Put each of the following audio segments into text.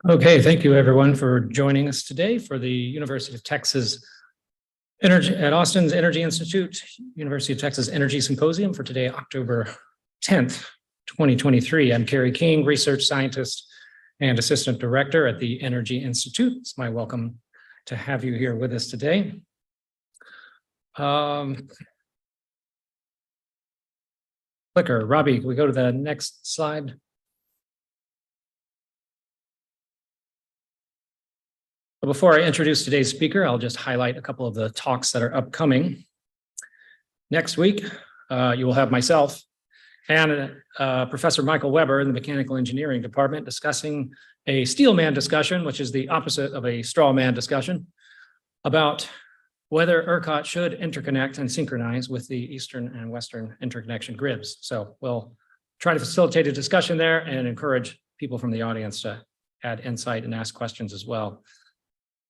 Okay, thank you everyone for joining us today for the University of Texas at Austin's Energy Institute, University of Texas Energy Symposium for today, October 10th, 2023. I'm Kerry King, research scientist and assistant director at the Energy Institute. It's my welcome to have you here with us today. Clicker, Robbie, can we go to the next slide? Before I introduce today's speaker, I'll just highlight a couple of the talks that are upcoming. Next week, you will have myself and Professor Michael Weber in the Mechanical Engineering Department discussing a steel man discussion, which is the opposite of a straw man discussion, about whether ERCOT should interconnect and synchronize with the Eastern and Western interconnection grids. So we'll try to facilitate a discussion there and encourage people from the audience to add insight and ask questions as well.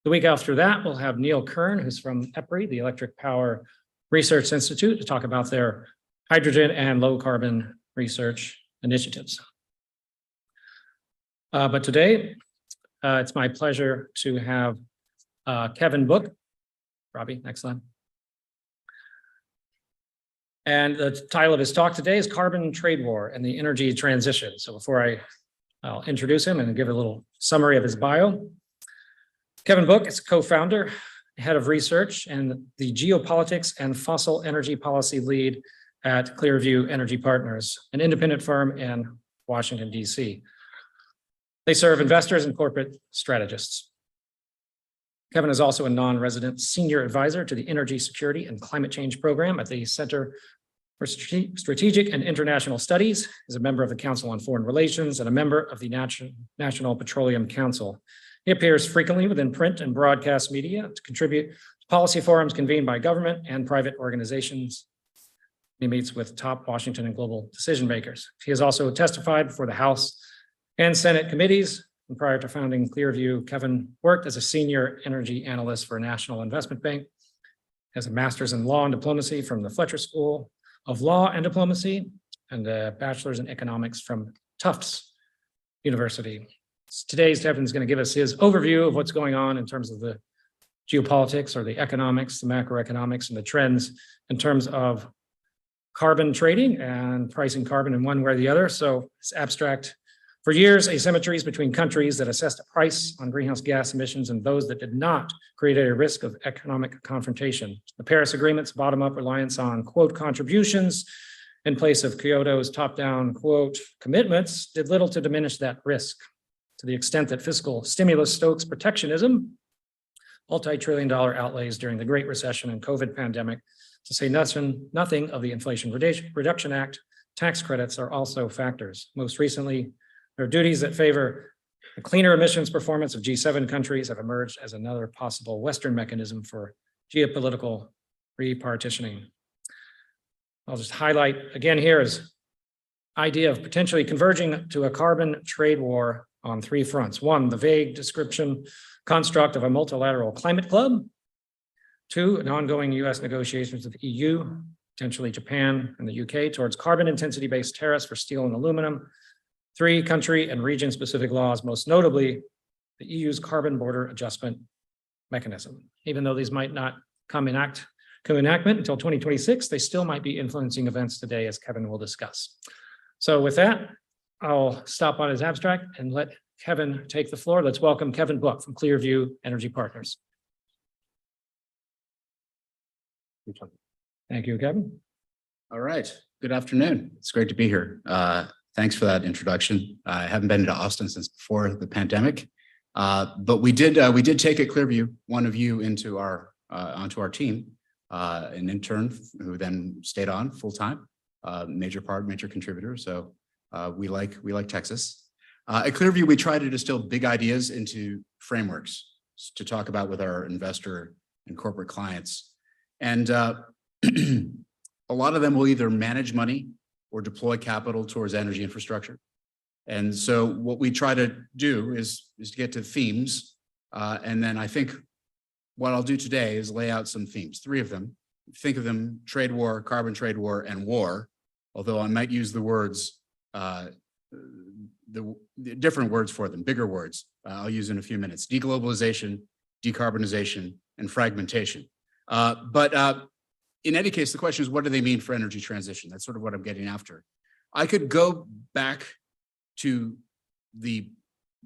The week after that, we'll have Neil Kern, who's from EPRI, the Electric Power Research Institute, to talk about their hydrogen and low carbon research initiatives. But today, it's my pleasure to have Kevin Book. Robbie, next slide. And the title of his talk today is Carbon Trade War and the Energy Transition. So before I'll introduce him and give a little summary of his bio. Kevin Book is co-founder, head of research, and the geopolitics and fossil energy policy lead at Clearview Energy Partners, an independent firm in Washington, D.C. They serve investors and corporate strategists. Kevin is also a non-resident senior advisor to the Energy Security and Climate Change Program at the Center for Strategic and International Studies. He's a member of the Council on Foreign Relations and a member of the National Petroleum Council. He appears frequently within print and broadcast media to contribute to policy forums convened by government and private organizations. He meets with top Washington and global decision makers. He has also testified before the House and Senate committees. And prior to founding Clearview, Kevin worked as a senior energy analyst for a national investment bank, has a master's in law and diplomacy from the Fletcher School of Law and Diplomacy, and a bachelor's in economics from Tufts University. Today's Kevin's going to give us his overview of what's going on in terms of the geopolitics or the economics, the macroeconomics, and the trends in terms of carbon trading and pricing carbon in one way or the other. So it's abstract. For years, asymmetries between countries that assessed a price on greenhouse gas emissions and those that did not created a risk of economic confrontation. The Paris Agreement's bottom-up reliance on, quote, contributions in place of Kyoto's top-down, quote, commitments did little to diminish that risk. To the extent that fiscal stimulus stokes protectionism, multi-trillion-dollar outlays during the Great Recession and COVID pandemic, to say nothing of the Inflation Reduction Act, tax credits are also factors. Most recently, there are duties that favor the cleaner emissions performance of G7 countries have emerged as another possible Western mechanism for geopolitical repartitioning. I'll just highlight again here is idea of potentially converging to a carbon trade war on three fronts. One, the vague description construct of a multilateral climate club. Two, an ongoing US negotiations with the EU, potentially Japan and the UK towards carbon intensity-based tariffs for steel and aluminum. Three, country and region-specific laws, most notably the EU's carbon border adjustment mechanism. Even though these might not come enactment until 2026, they still might be influencing events today, as Kevin will discuss. So with that, I'll stop on his abstract and let Kevin take the floor. Let's welcome Kevin Book from Clearview Energy Partners. Thank you, Kevin. All right. Good afternoon. It's great to be here. Thanks for that introduction. I haven't been to Austin since before the pandemic, but we did take at Clearview one of you into onto our team, an intern who then stayed on full time, major contributor. So we like Texas. At Clearview, we try to distill big ideas into frameworks to talk about with our investor and corporate clients. And a lot of them will either manage money or deploy capital towards energy infrastructure. And so what we try to do is to get to themes. And then I think what I'll do today is lay out some themes, three of them. Think of them: trade war, carbon trade war, and war. Although I might use the words the different words for them, bigger words. I'll use in a few minutes: deglobalization, decarbonization, and fragmentation. But in any case, the question is, what do they mean for energy transition? That's sort of what I'm getting after. I could go back to the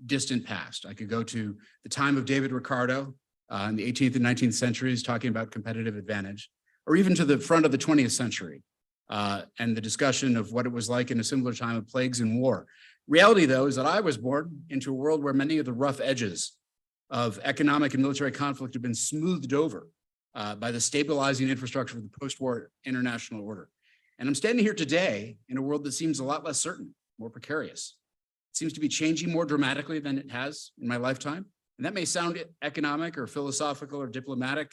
distant past. I could go to the time of David Ricardo in the 18th and 19th centuries, talking about competitive advantage, or even to the front of the 20th century and the discussion of what it was like in a similar time of plagues and war. Reality, though, is that I was born into a world where many of the rough edges of economic and military conflict have been smoothed over by the stabilizing infrastructure of the post-war international order. And I'm standing here today in a world that seems a lot less certain, more precarious. It seems to be changing more dramatically than it has in my lifetime. And that may sound economic or philosophical or diplomatic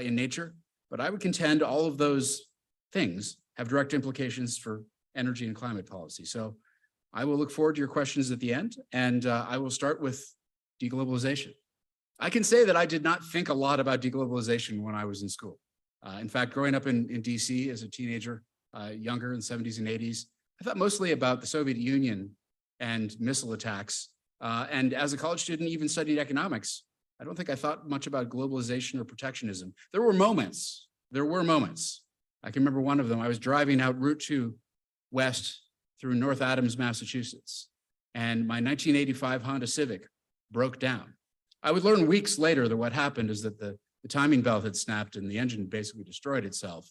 in nature, but I would contend all of those things have direct implications for energy and climate policy. So I will look forward to your questions at the end, and I will start with deglobalization. I can say that I did not think a lot about deglobalization when I was in school. In fact, growing up in DC as a teenager, younger in the 70s and 80s, I thought mostly about the Soviet Union and missile attacks. And as a college student, even studied economics, I don't think I thought much about globalization or protectionism. There were moments. I can remember one of them. I was driving out Route 2 west through North Adams, Massachusetts, and my 1985 Honda Civic broke down. I would learn weeks later that what happened is that the timing belt had snapped and the engine basically destroyed itself.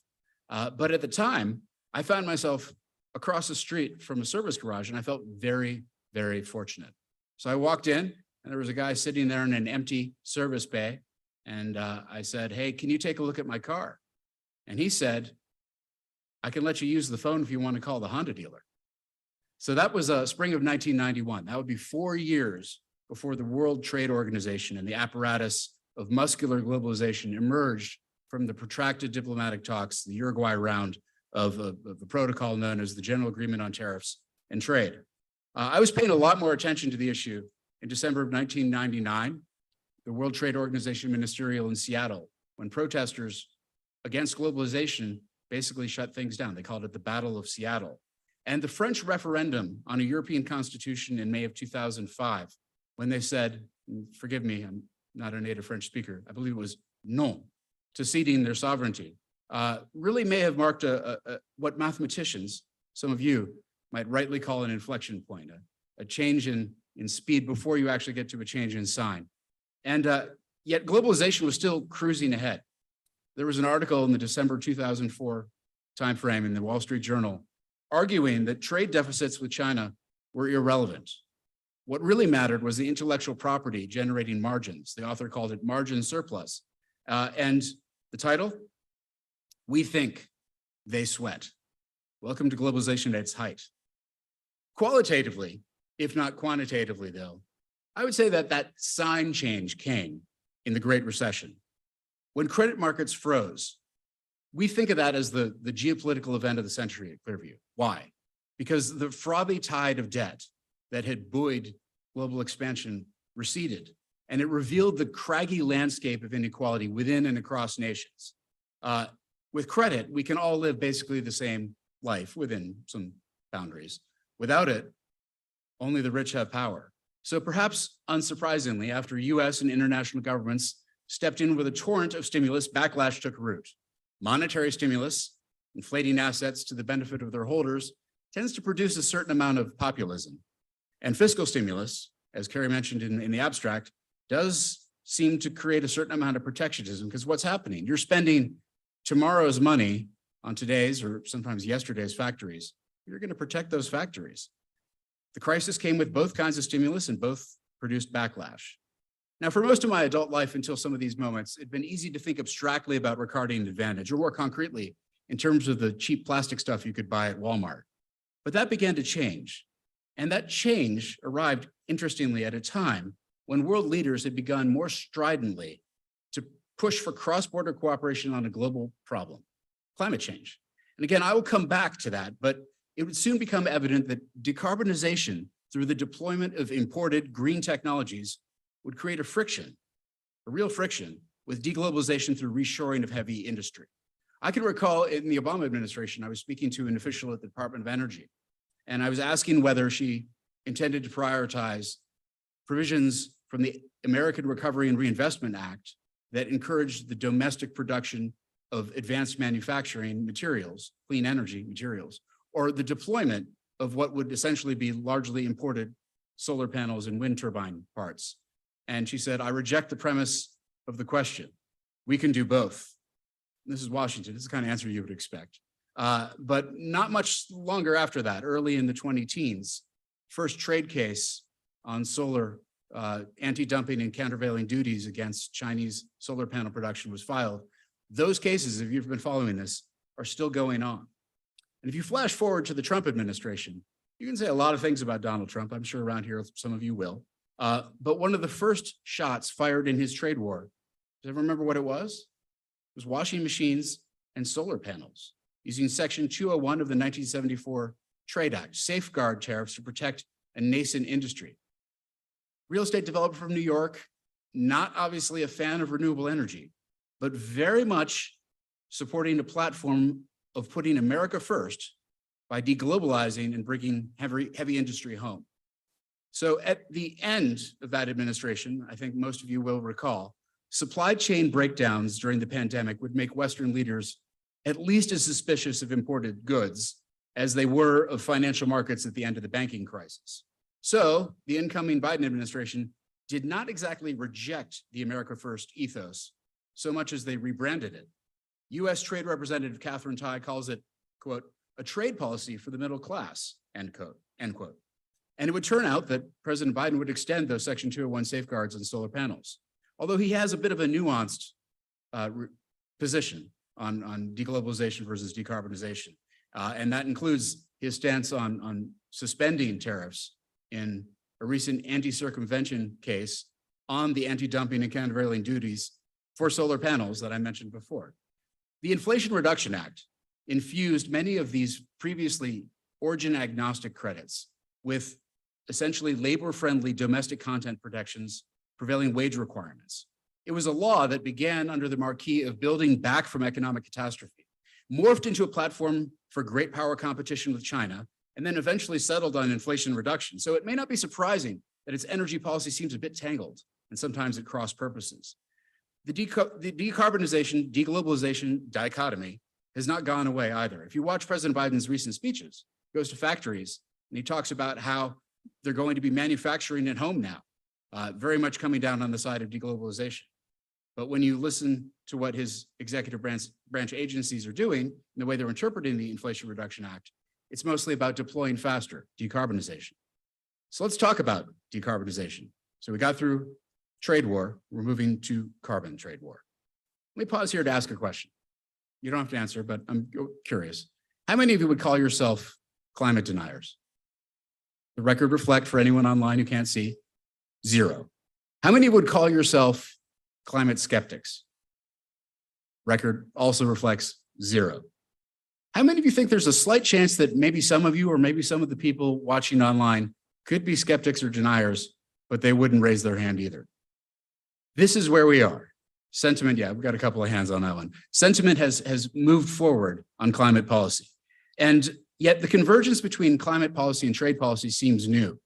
But at the time, I found myself across the street from a service garage, and I felt very, very fortunate. So I walked in, and there was a guy sitting there in an empty service bay, and I said, "Hey, can you take a look at my car?" And he said, "I can let you use the phone if you want to call the Honda dealer." So that was spring of 1991. That would be 4 years before the World Trade Organization and the apparatus of muscular globalization emerged from the protracted diplomatic talks, the Uruguay round of the protocol known as the General Agreement on Tariffs and Trade. I was paying a lot more attention to the issue in December of 1999, the World Trade Organization ministerial in Seattle, when protesters against globalization basically shut things down. They called it the Battle of Seattle. And the French referendum on a European constitution in May of 2005, when they said, forgive me, I'm not a native French speaker, I believe it was non to ceding their sovereignty, really may have marked what mathematicians, some of you, might rightly call an inflection point, a change in speed before you actually get to a change in sign. And yet globalization was still cruising ahead. There was an article in the December 2004 timeframe in the Wall Street Journal arguing that trade deficits with China were irrelevant. What really mattered was the intellectual property generating margins. The author called it margin surplus. And the title, "We Think They Sweat." Welcome to globalization at its height. Qualitatively, if not quantitatively though, I would say that that sign change came in the Great Recession. When credit markets froze, we think of that as the geopolitical event of the century at Clearview. Why? Because the frothy tide of debt that had buoyed global expansion receded, and it revealed the craggy landscape of inequality within and across nations. With credit, we can all live basically the same life within some boundaries. Without it, only the rich have power. So perhaps unsurprisingly, after US and international governments stepped in with a torrent of stimulus, backlash took root. Monetary stimulus, inflating assets to the benefit of their holders, tends to produce a certain amount of populism. And fiscal stimulus, as Carrie mentioned in the abstract, does seem to create a certain amount of protectionism, because what's happening? You're spending tomorrow's money on today's or sometimes yesterday's factories. You're going to protect those factories. The crisis came with both kinds of stimulus and both produced backlash. Now, for most of my adult life until some of these moments, it'd been easy to think abstractly about Ricardian advantage, or more concretely, in terms of the cheap plastic stuff you could buy at Walmart. But that began to change. And that change arrived, interestingly, at a time when world leaders had begun more stridently to push for cross-border cooperation on a global problem, climate change. And again, I will come back to that, but it would soon become evident that decarbonization through the deployment of imported green technologies would create a real friction with deglobalization through reshoring of heavy industry. I can recall in the Obama administration, I was speaking to an official at the Department of Energy, and I was asking whether she intended to prioritize provisions from the American Recovery and Reinvestment Act that encouraged the domestic production of advanced manufacturing materials, clean energy materials, or the deployment of what would essentially be largely imported solar panels and wind turbine parts. And she said, I reject the premise of the question. We can do both. And this is Washington. This is the kind of answer you would expect. But not much longer after that, early in the 2010s, first trade case on solar anti-dumping and countervailing duties against Chinese solar panel production was filed. Those cases, if you've been following this, are still going on. And if you flash forward to the Trump administration, you can say a lot of things about Donald Trump. I'm sure around here, some of you will. But one of the first shots fired in his trade war, does everyone remember what it was? It was washing machines and solar panels using Section 201 of the 1974 Trade Act, safeguard tariffs to protect a nascent industry. Real estate developer from New York, not obviously a fan of renewable energy, but very much supporting a platform of putting America first by deglobalizing and bringing heavy industry home. So at the end of that administration, I think most of you will recall, supply chain breakdowns during the pandemic would make Western leaders at least as suspicious of imported goods as they were of financial markets at the end of the banking crisis. So the incoming Biden administration did not exactly reject the America First ethos so much as they rebranded it. U.S. Trade Representative Catherine Tai calls it, quote, a trade policy for the middle class, end quote, end quote. And it would turn out that President Biden would extend those Section 201 safeguards on solar panels, although he has a bit of a nuanced position on deglobalization versus decarbonization. And that includes his stance on suspending tariffs in a recent anti-circumvention case on the anti-dumping and countervailing duties for solar panels that I mentioned before. The Inflation Reduction Act infused many of these previously origin-agnostic credits with essentially labor-friendly domestic content protections, prevailing wage requirements. It was a law that began under the marquee of building back from economic catastrophe, morphed into a platform for great power competition with China, and then eventually settled on inflation reduction. So it may not be surprising that its energy policy seems a bit tangled, and sometimes at cross purposes. The decarbonization, deglobalization dichotomy has not gone away either. If you watch President Biden's recent speeches, he goes to factories and he talks about how they're going to be manufacturing at home now, very much coming down on the side of deglobalization. But when you listen to what his executive branch agencies are doing and the way they're interpreting the Inflation Reduction Act, it's mostly about deploying faster decarbonization. So let's talk about decarbonization. So we got through trade war, we're moving to carbon trade war. Let me pause here to ask a question. You don't have to answer, but I'm curious. How many of you would call yourself climate deniers? The record reflect for anyone online who can't see, 0. How many would call yourself climate skeptics? Record also reflects 0. How many of you think there's a slight chance that maybe some of you or maybe some of the people watching online could be skeptics or deniers, but they wouldn't raise their hand either? This is where we are. Sentiment, yeah, we've got a couple of hands on that one. Sentiment has moved forward on climate policy. And yet the convergence between climate policy and trade policy seems new.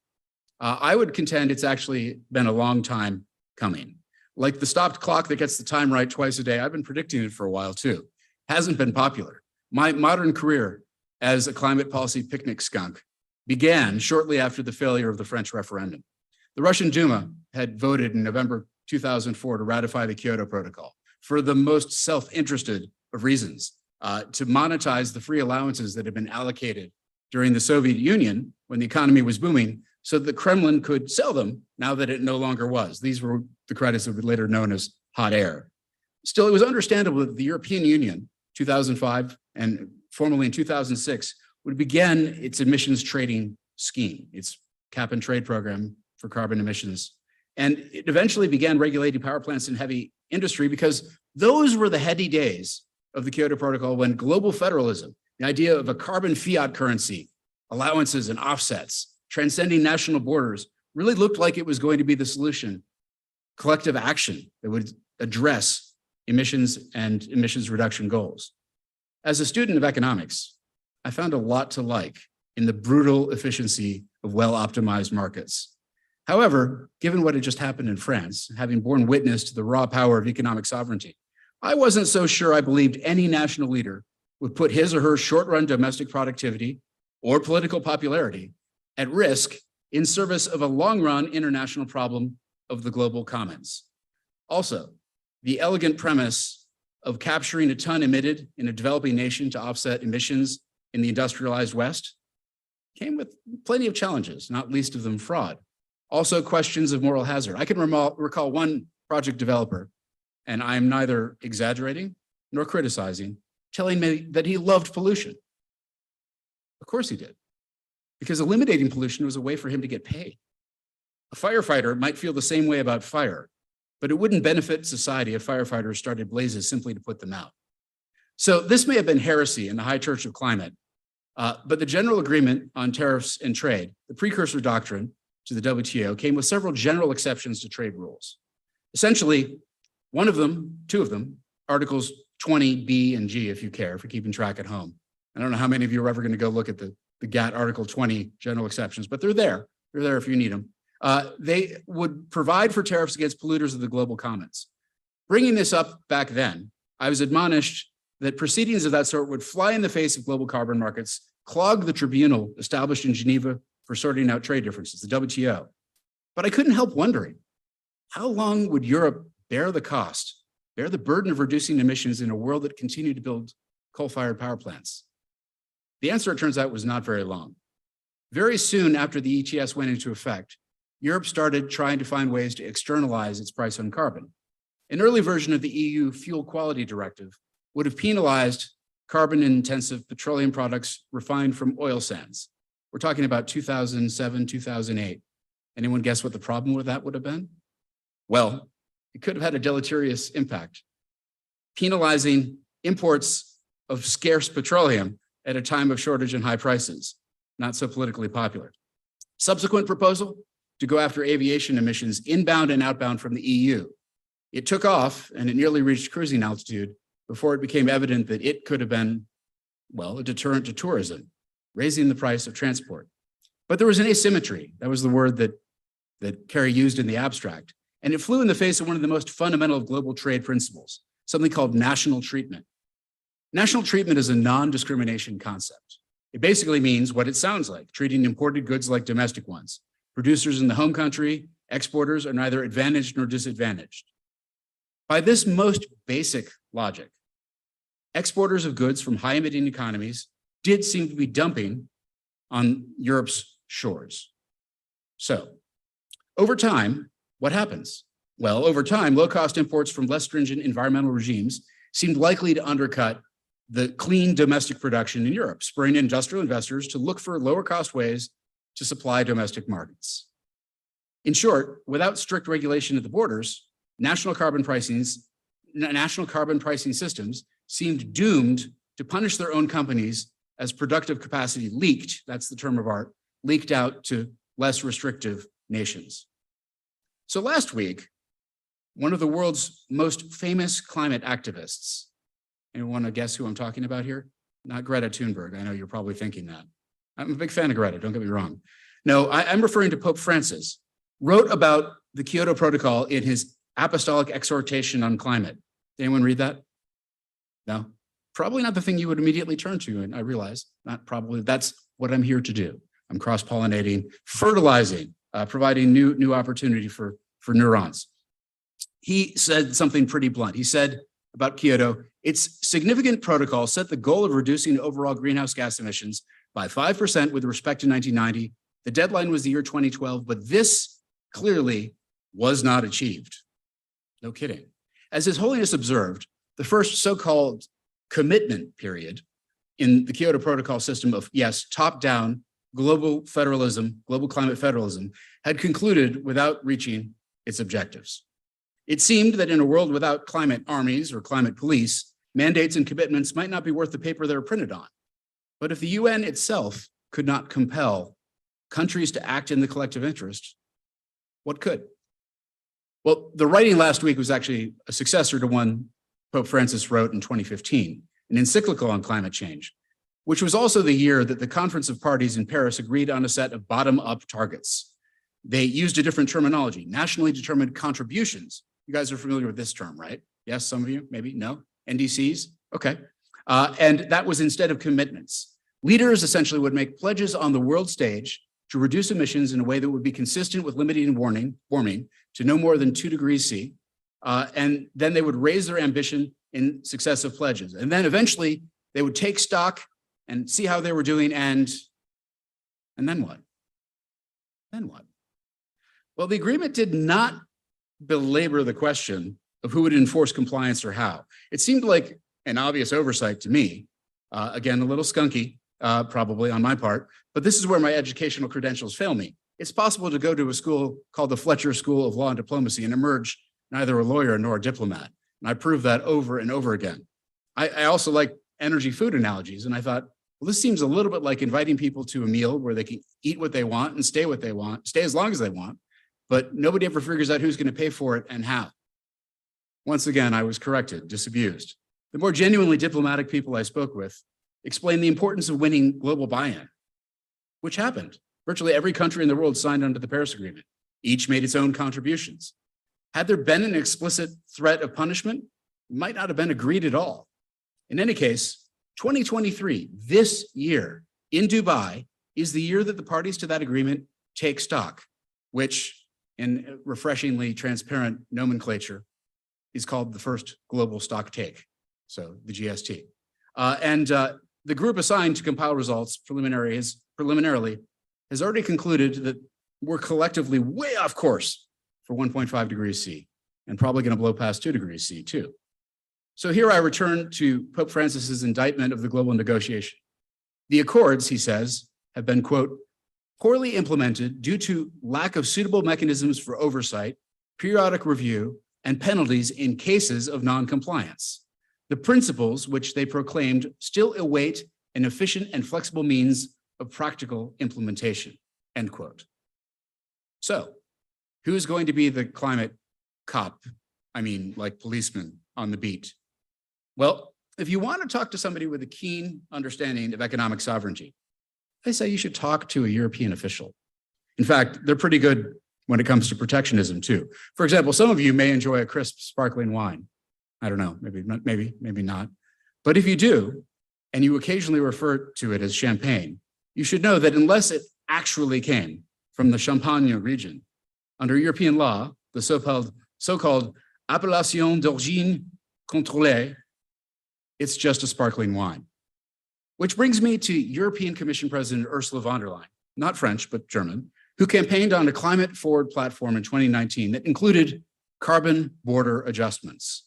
I would contend it's actually been a long time coming. Like the stopped clock that gets the time right twice a day, I've been predicting it for a while too. Hasn't been popular. My modern career as a climate policy picnic skunk began shortly after the failure of the French referendum. The Russian Duma had voted in November 2004 to ratify the Kyoto Protocol for the most self-interested of reasons, to monetize the free allowances that had been allocated during the Soviet Union when the economy was booming, so that the Kremlin could sell them now that it no longer was. These were the credits that were later known as hot air. Still, it was understandable that the European Union, 2005 and formally in 2006, would begin its emissions trading scheme, its cap and trade program for carbon emissions. And it eventually began regulating power plants and heavy industry because those were the heady days of the Kyoto Protocol when global federalism, the idea of a carbon fiat currency, allowances and offsets, transcending national borders, really looked like it was going to be the solution. Collective action that would address emissions and emissions reduction goals. As a student of economics, I found a lot to like in the brutal efficiency of well-optimized markets. However, given what had just happened in France, having borne witness to the raw power of economic sovereignty, I wasn't so sure I believed any national leader would put his or her short-run domestic productivity or political popularity at risk in service of a long-run international problem of the global commons. Also, the elegant premise of capturing a ton emitted in a developing nation to offset emissions in the industrialized West came with plenty of challenges, not least of them fraud. Also, questions of moral hazard. I can recall one project developer, and I'm neither exaggerating nor criticizing, telling me that he loved pollution. Of course he did, because eliminating pollution was a way for him to get paid. A firefighter might feel the same way about fire, but it wouldn't benefit society if firefighters started blazes simply to put them out. So this may have been heresy in the high church of climate, but the general agreement on tariffs and trade, the precursor doctrine to the WTO, came with several general exceptions to trade rules. Essentially, two of them, Articles 20B and G, if you care, for keeping track at home. I don't know how many of you are ever going to go look at the GATT Article 20 general exceptions, but they're there. They're there if you need them. They would provide for tariffs against polluters of the global commons. Bringing this up back then, I was admonished that proceedings of that sort would fly in the face of global carbon markets, clog the tribunal established in Geneva for sorting out trade differences, the WTO. But I couldn't help wondering, how long would Europe bear the cost, bear the burden of reducing emissions in a world that continued to build coal-fired power plants? The answer, it turns out, was not very long. Very soon after the ETS went into effect, Europe started trying to find ways to externalize its price on carbon. An early version of the EU Fuel Quality Directive would have penalized carbon-intensive petroleum products refined from oil sands. We're talking about 2007, 2008. Anyone guess what the problem with that would have been? Well, it could have had a deleterious impact, penalizing imports of scarce petroleum at a time of shortage and high prices, not so politically popular. Subsequent proposal to go after aviation emissions inbound and outbound from the EU. It took off and it nearly reached cruising altitude before it became evident that it could have been, well, a deterrent to tourism, raising the price of transport. But there was an asymmetry. That was the word that Kerry used in the abstract. And it flew in the face of one of the most fundamental of global trade principles, something called national treatment. National treatment is a non-discrimination concept. It basically means what it sounds like, treating imported goods like domestic ones. Producers in the home country, exporters are neither advantaged nor disadvantaged. By this most basic logic, exporters of goods from high-emitting economies did seem to be dumping on Europe's shores. So, over time, what happens? Well, over time, low-cost imports from less stringent environmental regimes seemed likely to undercut the clean domestic production in Europe, spurring industrial investors to look for lower-cost ways to supply domestic markets. In short, without strict regulation at the borders, national carbon pricing systems seemed doomed to punish their own companies as productive capacity leaked, that's the term of art, leaked out to less restrictive nations. So last week, one of the world's most famous climate activists, anyone want to guess who I'm talking about here? Not Greta Thunberg. I know you're probably thinking that. I'm a big fan of Greta, don't get me wrong. No, I'm referring to Pope Francis, wrote about the Kyoto Protocol in his Apostolic Exhortation on Climate. Did anyone read that? No? Probably not the thing you would immediately turn to, and I realize, not probably, that's what I'm here to do. I'm cross-pollinating, fertilizing, providing new opportunity for neurons. He said something pretty blunt. He said about Kyoto, its significant protocol set the goal of reducing overall greenhouse gas emissions by 5% with respect to 1990. The deadline was the year 2012, but this clearly was not achieved. No kidding. As His Holiness observed, the first so-called commitment period in the Kyoto Protocol system of, yes, top-down global federalism, global climate federalism, had concluded without reaching its objectives. It seemed that in a world without climate armies or climate police, mandates and commitments might not be worth the paper they're printed on. But if the UN itself could not compel countries to act in the collective interest, what could? Well, the writing last week was actually a successor to one Pope Francis wrote in 2015, an encyclical on climate change. which was also the year that the Conference of Parties in Paris agreed on a set of bottom-up targets. They used a different terminology, nationally determined contributions. You guys are familiar with this term, right? Yes, some of you, maybe, no? NDCs, okay. And that was instead of commitments. Leaders essentially would make pledges on the world stage to reduce emissions in a way that would be consistent with limiting warming to no more than 2 degrees C. And then they would raise their ambition in successive pledges. And then eventually they would take stock and see how they were doing, and then what? Then what? Well, the agreement did not belabor the question of who would enforce compliance or how. It seemed like an obvious oversight to me. Again, a little skunky, probably on my part, but this is where my educational credentials fail me. It's possible to go to a school called the Fletcher School of Law and Diplomacy and emerge neither a lawyer nor a diplomat. And I proved that over and over again. I also like energy food analogies, and I thought, well, this seems a little bit like inviting people to a meal where they can eat what they want and stay what they want, stay as long as they want, but nobody ever figures out who's going to pay for it and how. Once again, I was corrected, disabused. The more genuinely diplomatic people I spoke with explained the importance of winning global buy-in, which happened. Virtually every country in the world signed under the Paris Agreement. Each made its own contributions. Had there been an explicit threat of punishment, it might not have been agreed at all. In any case, 2023, this year in Dubai, is the year that the parties to that agreement take stock, which in refreshingly transparent nomenclature is called the first global stock take, so the GST. The group assigned to compile results preliminarily has already concluded that we're collectively way off course for 1.5 degrees C and probably going to blow past 2 degrees C too. So here I return to Pope Francis's indictment of the global negotiation. The accords, he says, have been, quote, poorly implemented due to lack of suitable mechanisms for oversight, periodic review, and penalties in cases of non-compliance. The principles which they proclaimed still await an efficient and flexible means of practical implementation, end quote. So, who's going to be the climate cop? I mean, like policeman on the beat. Well, if you want to talk to somebody with a keen understanding of economic sovereignty, I say you should talk to a European official. In fact, they're pretty good when it comes to protectionism too. For example, some of you may enjoy a crisp sparkling wine. I don't know, maybe not. But if you do, and you occasionally refer to it as champagne, you should know that unless it actually came from the Champagne region, under European law, the so-called appellation d'origine contrôlée, it's just a sparkling wine. Which brings me to European Commission President Ursula von der Leyen, not French, but German, who campaigned on a climate forward platform in 2019 that included carbon border adjustments.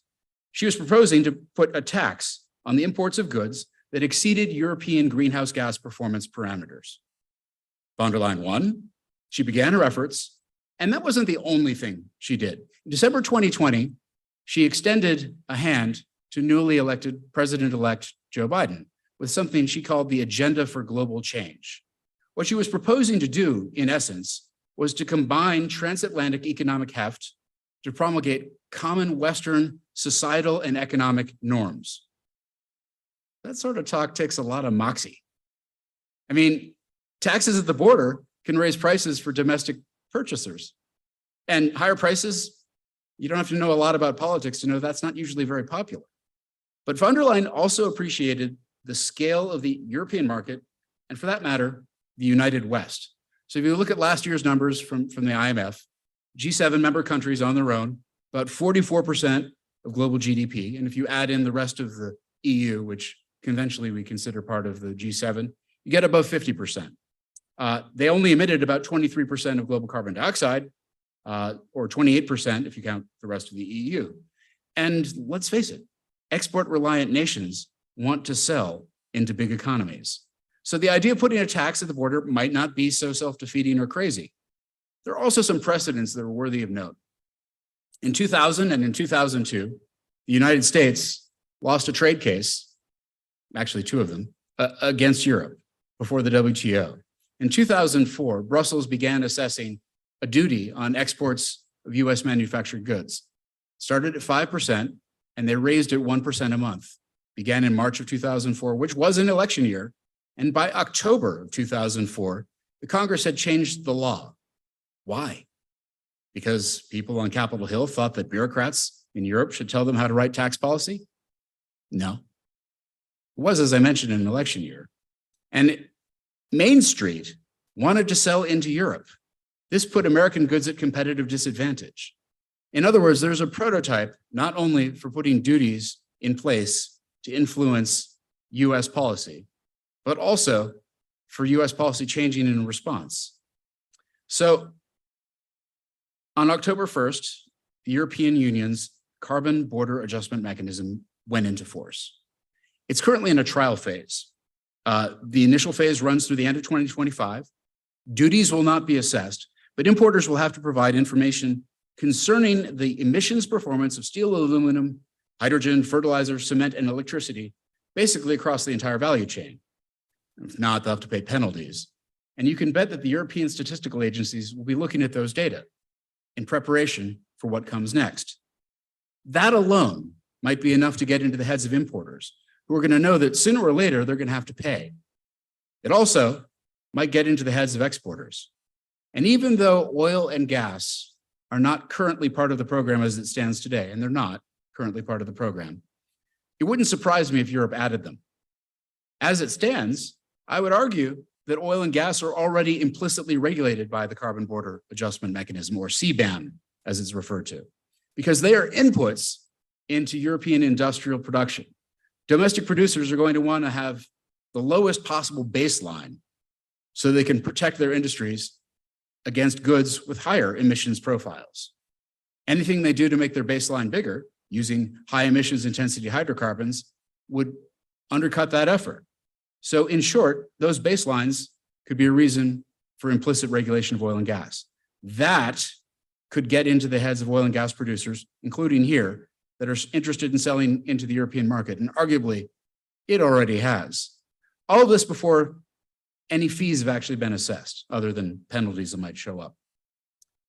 She was proposing to put a tax on the imports of goods that exceeded European greenhouse gas performance parameters. Von der Leyen won, she began her efforts, and that wasn't the only thing she did. In December 2020, she extended a hand to newly elected President-elect Joe Biden with something she called the Agenda for Global Change. What she was proposing to do, in essence, was to combine transatlantic economic heft to promulgate common Western societal and economic norms. That sort of talk takes a lot of moxie. I mean, taxes at the border can raise prices for domestic purchasers. And higher prices, you don't have to know a lot about politics to know that's not usually very popular. But von der Leyen also appreciated the scale of the European market, and for that matter, the United West. So if you look at last year's numbers from the IMF, G7 member countries on their own, about 44% of global GDP. And if you add in the rest of the EU, which conventionally we consider part of the G7, you get above 50%. They only emitted about 23% of global carbon dioxide, or 28% if you count the rest of the EU. And let's face it, export-reliant nations want to sell into big economies. So the idea of putting a tax at the border might not be so self-defeating or crazy. There are also some precedents that are worthy of note. In 2000 and in 2002, the United States lost a trade case, actually two of them, against Europe before the WTO. In 2004, Brussels began assessing a duty on exports of US manufactured goods. Started at 5%, and they raised it 1% a month. Began in March of 2004, which was an election year, And by October of 2004, the Congress had changed the law. Why? Because people on Capitol Hill thought that bureaucrats in Europe should tell them how to write tax policy? No. It was, as I mentioned, an election year. And Main Street wanted to sell into Europe. This put American goods at competitive disadvantage. In other words, there's a prototype not only for putting duties in place to influence US policy, but also for US policy changing in response. So on October 1st, the European Union's carbon border adjustment mechanism went into force. It's currently in a trial phase. The initial phase runs through the end of 2025. Duties will not be assessed, but importers will have to provide information concerning the emissions performance of steel, aluminum, hydrogen, fertilizer, cement, and electricity, basically across the entire value chain. If not, they'll have to pay penalties. And you can bet that the European statistical agencies will be looking at those data in preparation for what comes next. That alone might be enough to get into the heads of importers, who are going to know that sooner or later they're going to have to pay. It also might get into the heads of exporters. And even though oil and gas are not currently part of the program as it stands today, and they're not currently part of the program, it wouldn't surprise me if Europe added them. As it stands, I would argue that oil and gas are already implicitly regulated by the Carbon Border Adjustment Mechanism, or CBAM, as it's referred to, because they are inputs into European industrial production. Domestic producers are going to want to have the lowest possible baseline so they can protect their industries against goods with higher emissions profiles. Anything they do to make their baseline bigger, using high emissions intensity hydrocarbons, would undercut that effort. So in short, those baselines could be a reason for implicit regulation of oil and gas. That could get into the heads of oil and gas producers, including here, that are interested in selling into the European market. And arguably, it already has. All of this before any fees have actually been assessed, other than penalties that might show up.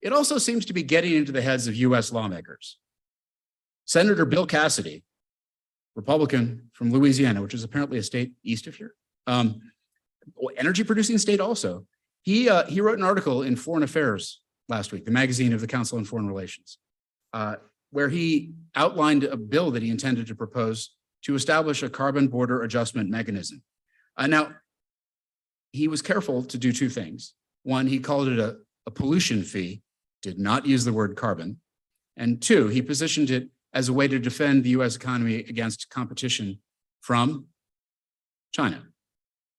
It also seems to be getting into the heads of US lawmakers. Senator Bill Cassidy, Republican from Louisiana, which is apparently a state east of here, energy producing state also. He wrote an article in Foreign Affairs last week, the magazine of the Council on Foreign Relations, where he outlined a bill that he intended to propose to establish a carbon border adjustment mechanism. Now, he was careful to do two things. One, he called it a pollution fee, did not use the word carbon. And two, he positioned it as a way to defend the US economy against competition from China.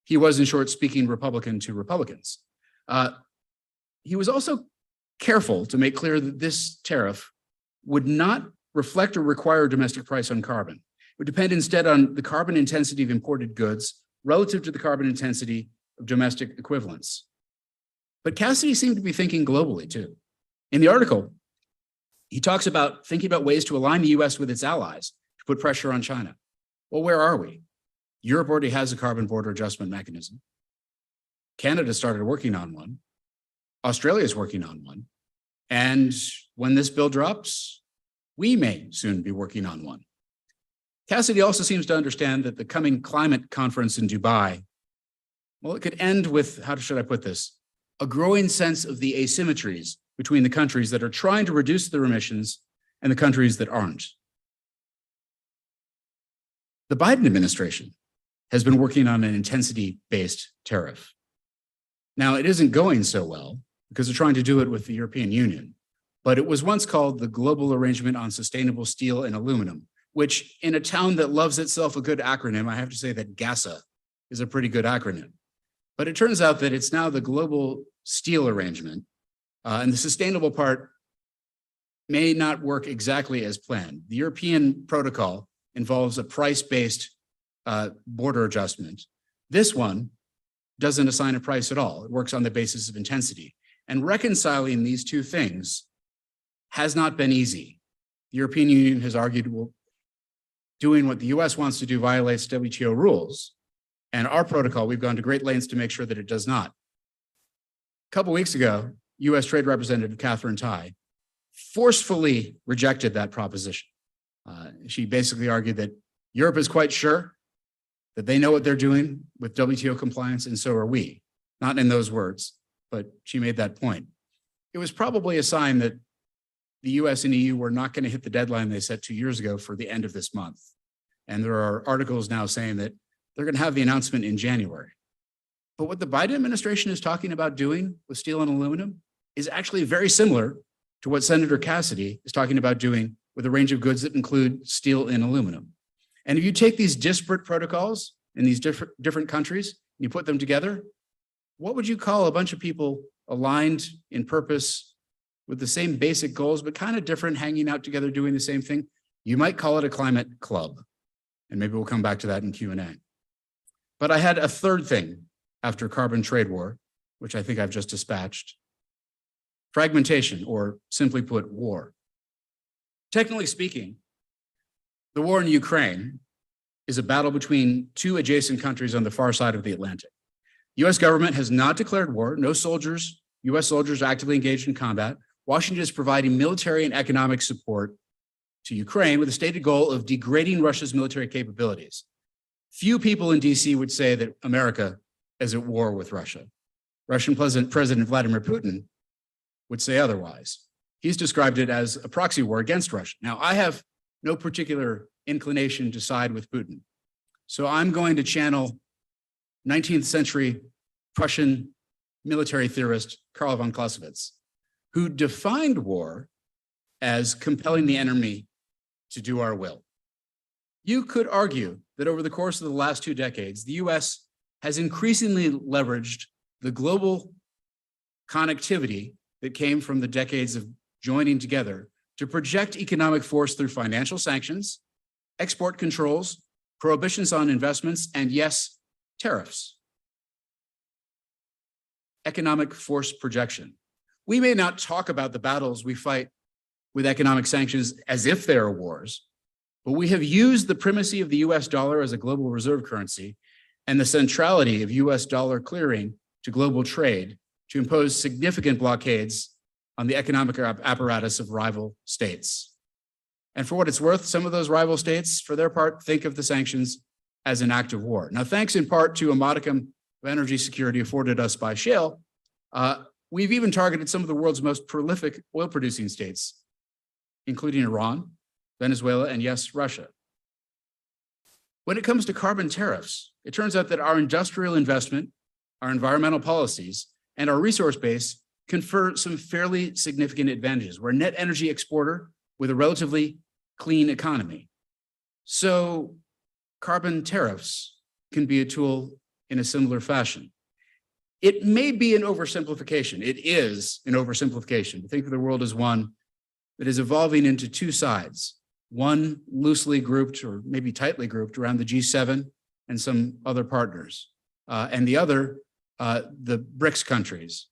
He was, in short, speaking Republican to Republicans. He was also careful to make clear that this tariff would not reflect or require a domestic price on carbon. It would depend instead on the carbon intensity of imported goods relative to the carbon intensity of domestic equivalents. But Cassidy seemed to be thinking globally too. In the article, he talks about thinking about ways to align the US with its allies to put pressure on China. Well, where are we? Europe already has a carbon border adjustment mechanism. Canada started working on one. Australia is working on one. And when this bill drops, we may soon be working on one. Cassidy also seems to understand that the coming climate conference in Dubai, well, it could end with, how should I put this, a growing sense of the asymmetries between the countries that are trying to reduce their emissions and the countries that aren't. The Biden administration has been working on an intensity-based tariff. Now, it isn't going so well because they're trying to do it with the European Union, but it was once called the Global Arrangement on Sustainable Steel and Aluminum, which in a town that loves itself a good acronym, I have to say that GASA is a pretty good acronym. But it turns out that it's now the Global Steel Arrangement, and the sustainable part may not work exactly as planned. The European protocol involves a price-based border adjustment. This one doesn't assign a price at all. It works on the basis of intensity. And reconciling these two things has not been easy. The European Union has argued, well, doing what the US wants to do violates WTO rules. And our protocol, we've gone to great lengths to make sure that it does not. A couple weeks ago, US Trade Representative Catherine Tai forcefully rejected that proposition. She basically argued that Europe is quite sure that they know what they're doing with WTO compliance, and so are we. Not in those words, but she made that point. It was probably a sign that the US and EU were not going to hit the deadline they set 2 years ago for the end of this month. And there are articles now saying that they're going to have the announcement in January. But what the Biden administration is talking about doing with steel and aluminum is actually very similar to what Senator Cassidy is talking about doing with a range of goods that include steel and aluminum. And if you take these disparate protocols in these different countries, and you put them together, what would you call a bunch of people aligned in purpose with the same basic goals, but kind of different, hanging out together, doing the same thing? You might call it a climate club. And maybe we'll come back to that in Q&A. But I had a third thing after carbon trade war, which I think I've just dispatched. Fragmentation, or simply put, war. Technically speaking, the war in Ukraine is a battle between two adjacent countries on the far side of the Atlantic. The US government has not declared war. No soldiers, US soldiers are actively engaged in combat. Washington is providing military and economic support to Ukraine with a stated goal of degrading Russia's military capabilities. Few people in DC would say that America is at war with Russia. Russian President Vladimir Putin would say otherwise. He's described it as a proxy war against Russia. Now, I have no particular inclination to side with Putin. So I'm going to channel 19th century Prussian military theorist Karl von Clausewitz, who defined war as compelling the enemy to do our will. You could argue that over the course of the last 2 decades, the US has increasingly leveraged the global connectivity that came from the decades of joining together to project economic force through financial sanctions, export controls, prohibitions on investments, and yes, tariffs. Economic force projection. We may not talk about the battles we fight with economic sanctions as if they are wars, but we have used the primacy of the US dollar as a global reserve currency and the centrality of US dollar clearing to global trade to impose significant blockades on the economic apparatus of rival states. And for what it's worth, some of those rival states, for their part, think of the sanctions as an act of war. Now, thanks in part to a modicum of energy security afforded us by shale, we've even targeted some of the world's most prolific oil-producing states, including Iran, Venezuela, and yes, Russia. When it comes to carbon tariffs, it turns out that our industrial investment, our environmental policies, and our resource base confer some fairly significant advantages. We're a net energy exporter with a relatively clean economy. So carbon tariffs can be a tool in a similar fashion. It may be an oversimplification. It is an oversimplification to think of the world as one that is evolving into two sides, one loosely grouped or maybe tightly grouped around the G7 and some other partners, and the other, the BRICS countries,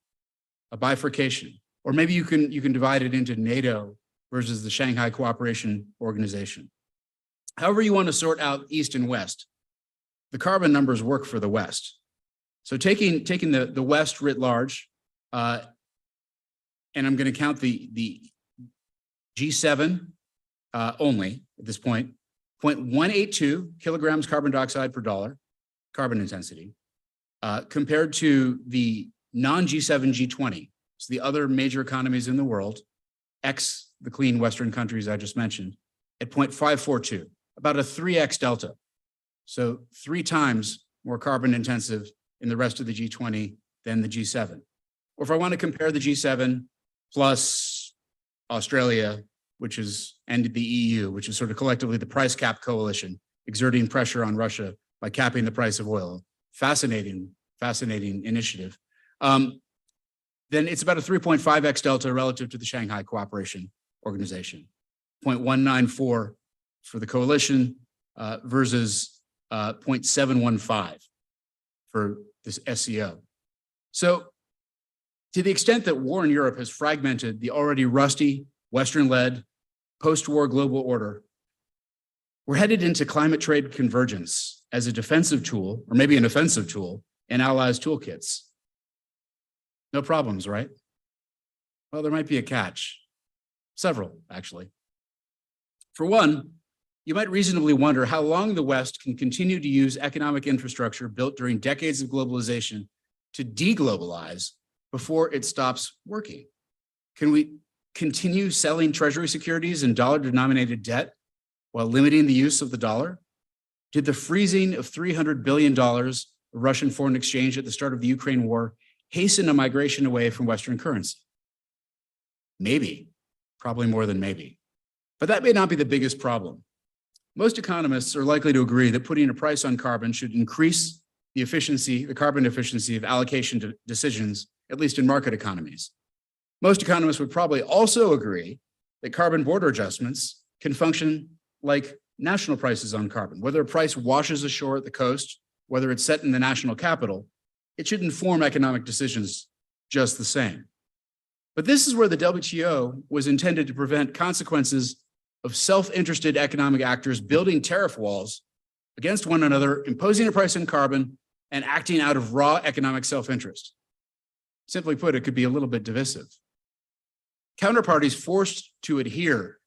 a bifurcation. Or maybe you can divide it into NATO versus the Shanghai Cooperation Organization. However you want to sort out East and West, the carbon numbers work for the West. So taking the West writ large, and I'm going to count the G7 only at this point, 0.182 kilograms carbon dioxide per dollar carbon intensity, compared to the non-G7 G20, so the other major economies in the world, X the clean Western countries I just mentioned, at 0.542, about a 3X delta. So 3 times more carbon intensive in the rest of the G20 than the G7. Or if I want to compare the G7 plus Australia, which is, and the EU, which is sort of collectively the price cap coalition, exerting pressure on Russia by capping the price of oil. Fascinating initiative. Then it's about a 3.5X delta relative to the Shanghai Cooperation Organization. 0.194 for the coalition versus 0.715 for this SCO. So to the extent that war in Europe has fragmented the already rusty, Western-led, post-war global order, we're headed into climate trade convergence as a defensive tool, or maybe an offensive tool, in allies' toolkits. No problems, right? Well, there might be a catch. Several, actually. For one, you might reasonably wonder how long the West can continue to use economic infrastructure built during decades of globalization to deglobalize before it stops working. Can we continue selling treasury securities and dollar-denominated debt while limiting the use of the dollar? Did the freezing of $300 billion of Russian foreign exchange at the start of the Ukraine war hasten a migration away from Western currency? Maybe, probably more than maybe. But that may not be the biggest problem. Most economists are likely to agree that putting a price on carbon should increase the efficiency, the carbon efficiency of allocation decisions, at least in market economies. Most economists would probably also agree that carbon border adjustments can function like national prices on carbon. Whether a price washes ashore at the coast, whether it's set in the national capital, it should inform economic decisions just the same. But this is where the WTO was intended to prevent consequences of self-interested economic actors building tariff walls against one another, imposing a price on carbon, and acting out of raw economic self-interest. Simply put, it could be a little bit divisive. Counterparties forced to adhere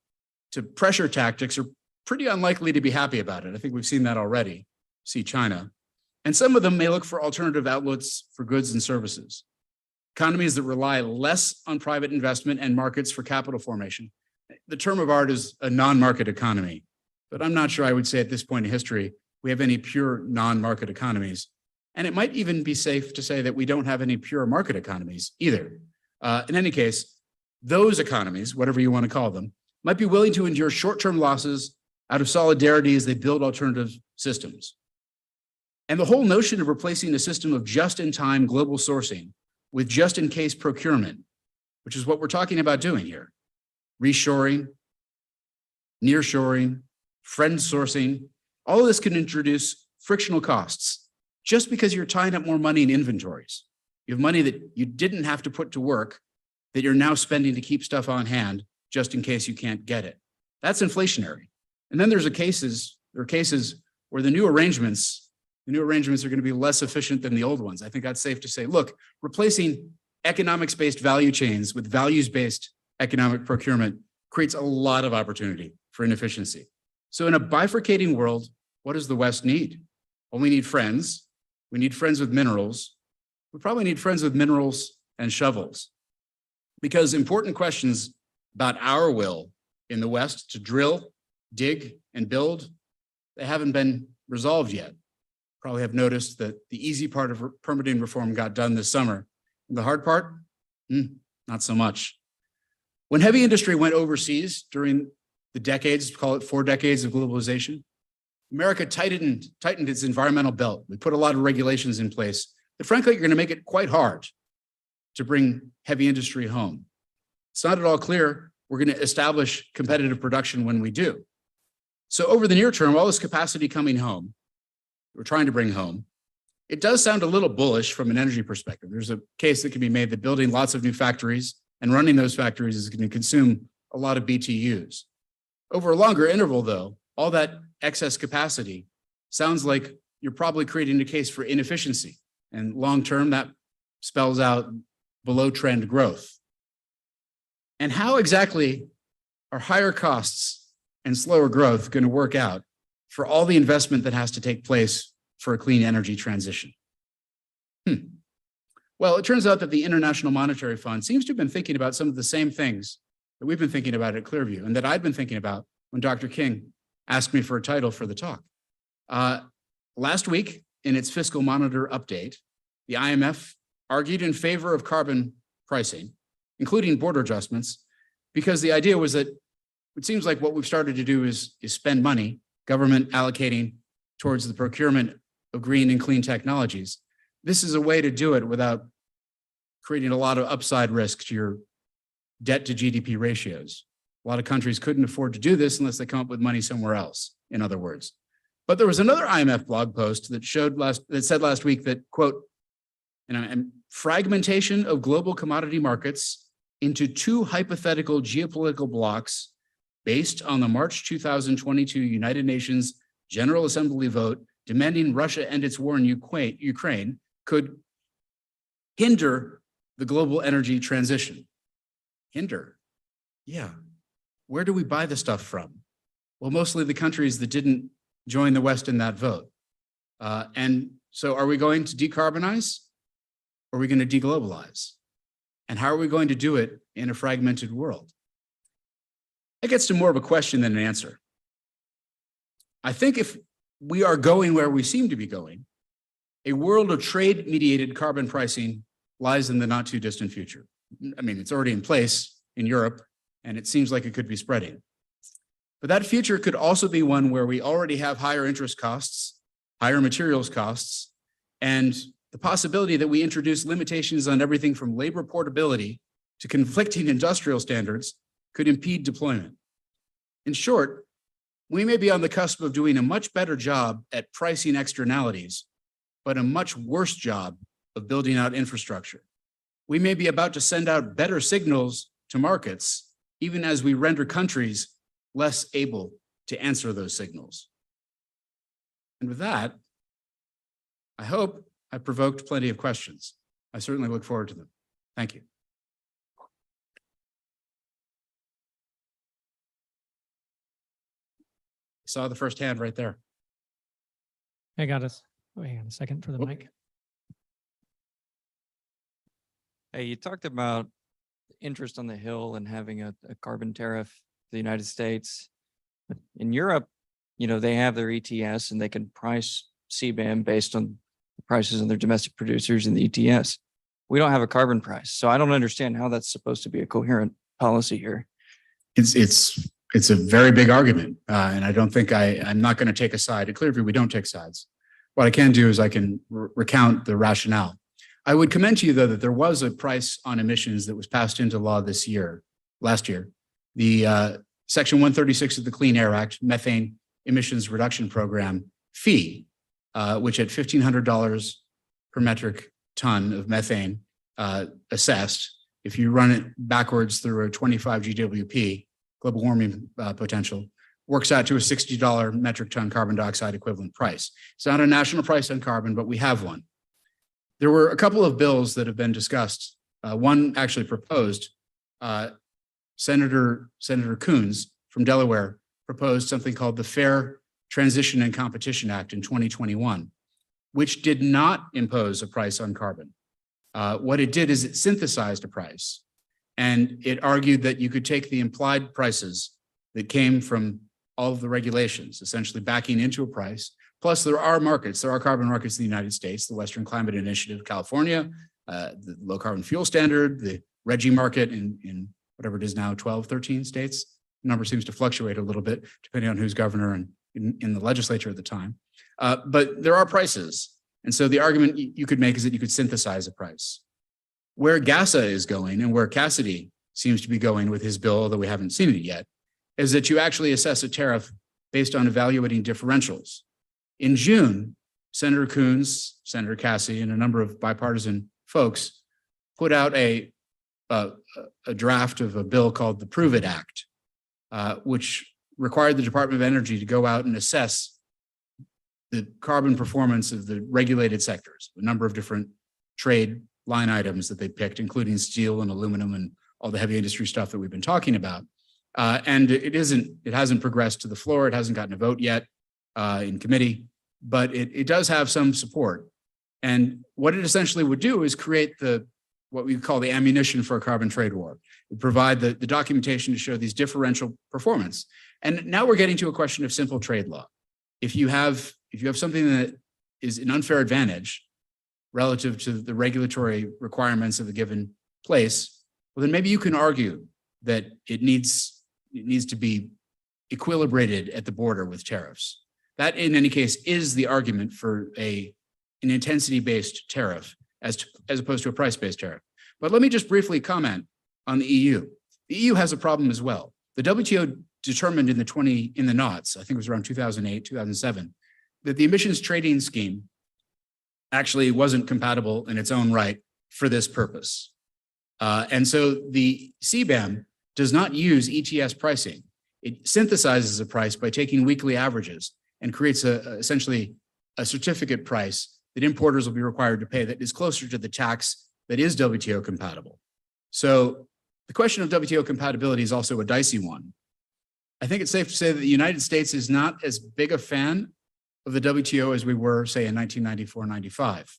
to pressure tactics are pretty unlikely to be happy about it. I think we've seen that already. See China. And some of them may look for alternative outlets for goods and services. Economies that rely less on private investment and markets for capital formation. The term of art is a non-market economy, but I'm not sure I would say at this point in history we have any pure non-market economies. And it might even be safe to say that we don't have any pure market economies either. In any case, those economies, whatever you want to call them, might be willing to endure short-term losses out of solidarity as they build alternative systems. And the whole notion of replacing a system of just-in-time global sourcing with just-in-case procurement, which is what we're talking about doing here, reshoring, nearshoring, friend sourcing, all of this can introduce frictional costs just because you're tying up more money in inventories. You have money that you didn't have to put to work that you're now spending to keep stuff on hand just in case you can't get it. That's inflationary. And then there are cases where the new arrangements are going to be less efficient than the old ones. I think that's safe to say. Look, replacing economics-based value chains with values-based economic procurement creates a lot of opportunity for inefficiency. So in a bifurcating world, what does the West need? Well, we need friends. We need friends with minerals. We probably need friends with minerals and shovels, because important questions about our will in the West to drill, dig, and build, they haven't been resolved yet. Probably have noticed that the easy part of permitting reform got done this summer. And the hard part, not so much. When heavy industry went overseas during the decades, call it 4 decades of globalization, America tightened its environmental belt. We put a lot of regulations in place that frankly are going to make it quite hard to bring heavy industry home. It's not at all clear we're going to establish competitive production when we do. So over the near term, all this capacity coming home, we're trying to bring home, it does sound a little bullish from an energy perspective. There's a case that can be made that building lots of new factories and running those factories is going to consume a lot of BTUs. Over a longer interval, though, all that excess capacity sounds like you're probably creating a case for inefficiency. And long-term, that spells out below-trend growth. And how exactly are higher costs and slower growth going to work out for all the investment that has to take place for a clean energy transition? Well, it turns out that the International Monetary Fund seems to have been thinking about some of the same things that we've been thinking about at Clearview and that I'd been thinking about when Dr. King asked me for a title for the talk. Last week, in its fiscal monitor update, the IMF argued in favor of carbon pricing, including border adjustments, because the idea was that it seems like what we've started to do is spend money, government allocating towards the procurement of green and clean technologies. This is a way to do it without creating a lot of upside risk to your debt to GDP ratios. A lot of countries couldn't afford to do this unless they come up with money somewhere else, in other words. But there was another IMF blog post that said last week that, quote, fragmentation of global commodity markets into 2 hypothetical geopolitical blocks based on the March 2022 United Nations General Assembly vote demanding Russia end its war in Ukraine could hinder the global energy transition. Hinder? Yeah. Where do we buy the stuff from? Well, mostly the countries that didn't join the West in that vote. And so are we going to decarbonize or are we going to deglobalize? And how are we going to do it in a fragmented world? That gets to more of a question than an answer. I think if we are going where we seem to be going, a world of trade-mediated carbon pricing lies in the not too distant future. I mean, it's already in place in Europe, and it seems like it could be spreading. But that future could also be one where we already have higher interest costs, higher materials costs, and the possibility that we introduce limitations on everything from labor portability to conflicting industrial standards could impede deployment. In short, we may be on the cusp of doing a much better job at pricing externalities, but a much worse job of building out infrastructure. We may be about to send out better signals to markets, even as we render countries less able to answer those signals. And with that, I hope I provoked plenty of questions. I certainly look forward to them. Thank you. Saw the first hand right there. I got us. Wait on a second for the Whoop. mic. Hey, you talked about interest on the Hill and having a carbon tariff for the United States. But in Europe, you know, they have their ETS and they can price CBAM based on prices of their domestic producers in the ETS. We don't have a carbon price. So I don't understand how that's supposed to be a coherent policy here. It's a very big argument. And I don't think I'm not going to take a side. At Clearview, we don't take sides. What I can do is I can recount the rationale. I would commend to you, though, that there was a price on emissions that was passed into law last year. The Section 136 of the Clean Air Act, Methane Emissions Reduction Program fee, which at $1,500 per metric ton of methane assessed, if you run it backwards through a 25 GWP, global warming potential, works out to a $60 metric ton carbon dioxide equivalent price. It's not a national price on carbon, but we have one. There were a couple of bills that have been discussed. One actually proposed, Senator Coons from Delaware proposed something called the Fair Transition and Competition Act in 2021, which did not impose a price on carbon. What it did is it synthesized a price, and it argued that you could take the implied prices that came from all of the regulations, essentially backing into a price. Plus, there are carbon markets in the United States, the Western Climate Initiative, California, the low carbon fuel standard, the RGGI market in whatever it is now, 12, 13 states. The number seems to fluctuate a little bit depending on who's governor and in the legislature at the time. But there are prices. And so the argument you could make is that you could synthesize a price. Where GASA is going and where Cassidy seems to be going with his bill, although we haven't seen it yet, is that you actually assess a tariff based on evaluating differentials. In June, Senator Coons, Senator Cassidy, and a number of bipartisan folks put out a draft of a bill called the Prove It Act, which required the Department of Energy to go out and assess the carbon performance of the regulated sectors, a number of different trade line items that they picked, including steel and aluminum and all the heavy industry stuff that we've been talking about. And it hasn't progressed to the floor. It hasn't gotten a vote yet in committee, but it does have some support. And what it essentially would do is create what we call the ammunition for a carbon trade war. It provide the documentation to show these differential performance. And now we're getting to a question of simple trade law. If you have something that is an unfair advantage relative to the regulatory requirements of a given place, well, then maybe you can argue that it needs to be equilibrated at the border with tariffs. That, in any case, is the argument for an intensity-based tariff as opposed to a price-based tariff. But let me just briefly comment on the EU. The EU has a problem as well. The WTO determined in the noughts, I think it was around 2008, 2007, that the emissions trading scheme actually wasn't compatible in its own right for this purpose. And so the CBAM does not use ETS pricing. It synthesizes a price by taking weekly averages and creates essentially a certificate price that importers will be required to pay that is closer to the tax that is WTO compatible. So the question of WTO compatibility is also a dicey one. I think it's safe to say that the United States is not as big a fan of the WTO as we were, say, in 1994-95.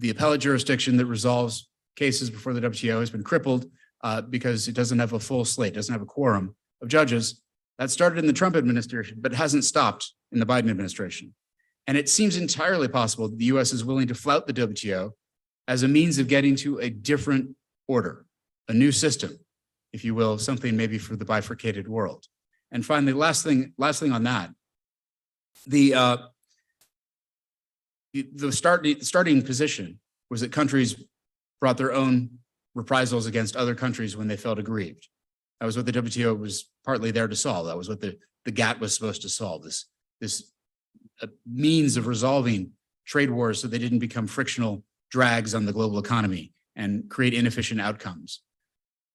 The appellate jurisdiction that resolves cases before the WTO has been crippled because it doesn't have a full slate, doesn't have a quorum of judges. That started in the Trump administration, but hasn't stopped in the Biden administration. And it seems entirely possible that the US is willing to flout the WTO as a means of getting to a different order, a new system, if you will, something maybe for the bifurcated world. And finally, last thing on that, the starting position was that countries brought their own reprisals against other countries when they felt aggrieved. That was what the WTO was partly there to solve. That was what the GATT was supposed to solve, this means of resolving trade wars so they didn't become frictional drags on the global economy and create inefficient outcomes.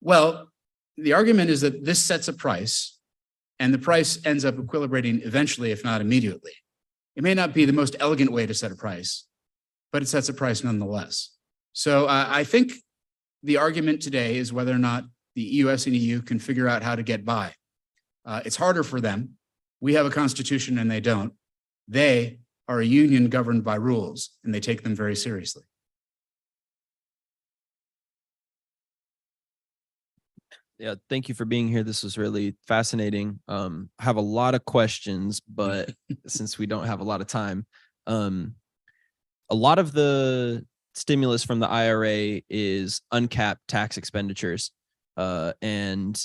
Well, the argument is that this sets a price, and the price ends up equilibrating eventually, if not immediately. It may not be the most elegant way to set a price, but it sets a price nonetheless. So I think the argument today is whether or not the US and EU can figure out how to get by. It's harder for them. We have a constitution and they don't. They are a union governed by rules, and they take them very seriously. Yeah, thank you for being here. This was really fascinating. I have a lot of questions, but since we don't have a lot of time, a lot of the stimulus from the IRA is uncapped tax expenditures. And